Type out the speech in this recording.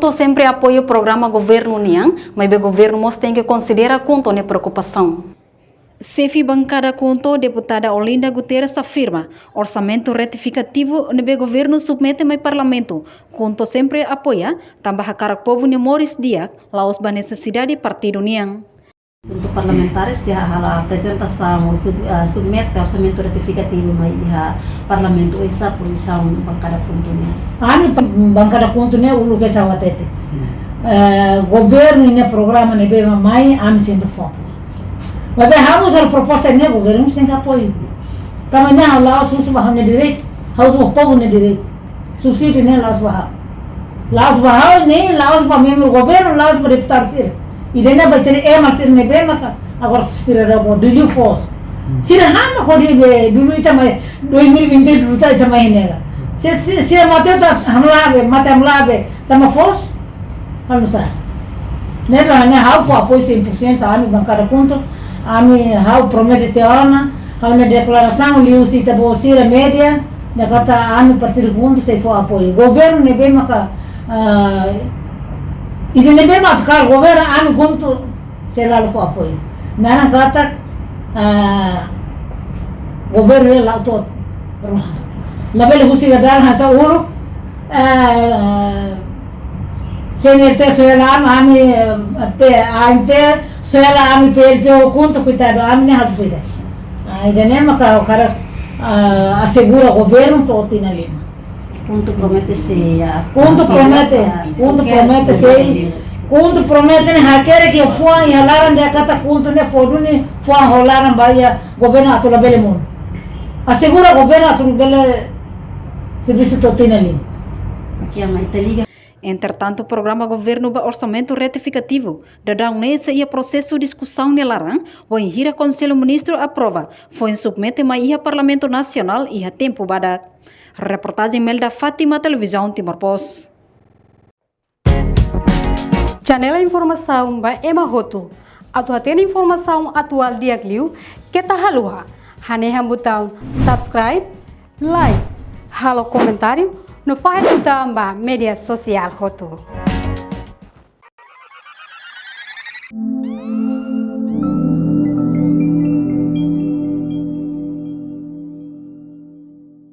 Conto sempre apoio o programa governo Niang, mas o governo mos tem que considerar conto de preocupação. Chefe bancada Conto, deputada Olinda Guterres afirma, orçamento retificativo no governo submete ao parlamento. Conto sempre apoia, tambah cara povo de Morris Diak, laos ba necessidade de partido Niang. Untuk parlamentares ya hala apresentação submete orçamento retificativo mai ha parlamento esa posição bancada Conto ne. Ani bancada Conto ne ulu ke sawatete. Governo ne programa ne be mai ami sempre foco. Mas vamos a proposta ne governo tem que apoio. Tamanha laos susu bahane direito, haus o povo ne direito. Subsídio ne laos bahal. Laos bahal ne laos ba membro governo laos ba deputado sir. Irena vai ter masir ne be maka agora suspirará bo dulu force. Sir hama khodi be dulu ita mai 2020 dulu ta ita mai nega. Se mateu ta hamla be tama force. Halu sa. Ne ba ne hau fo apoio 100% ami bancada Conto. Ami hau promete teona, hau na declaração liu sita bolsira média, na kata ami partido Conto se for apoio. Governo ne be maka ide ne be matkar governo ami Conto se lá for apoio. Nana kata governo le lauto roha. La bele husi gadal hasa uru CNRT soela ami ante soela ami PLP Conto cuidado ami ne habsida. Ide ne maka o cara assegura o governo todo na lima. Conto promete se Conto promete ne hakere que foi halaran de kata Conto ne foduni foi halaran baya governo atula bele mon. Assegura governo atula bele serviço todo na lima. Aqui a mai liga. Entretanto, o programa governo ba orçamento retificativo, dadang nesse ia processo de discussão ne larang, o enhira Conselho Ministro aprova, foi submete ma ia Parlamento Nacional ia tempo bada. Reportagem Melda Fátima, Televisão Timor Post. Janela informação ba Emma Roto. Atua tem informação atual dia Liu, que tá haluha. Haneham botão subscribe, like, halo comentário, no faz botão ba media social Roto.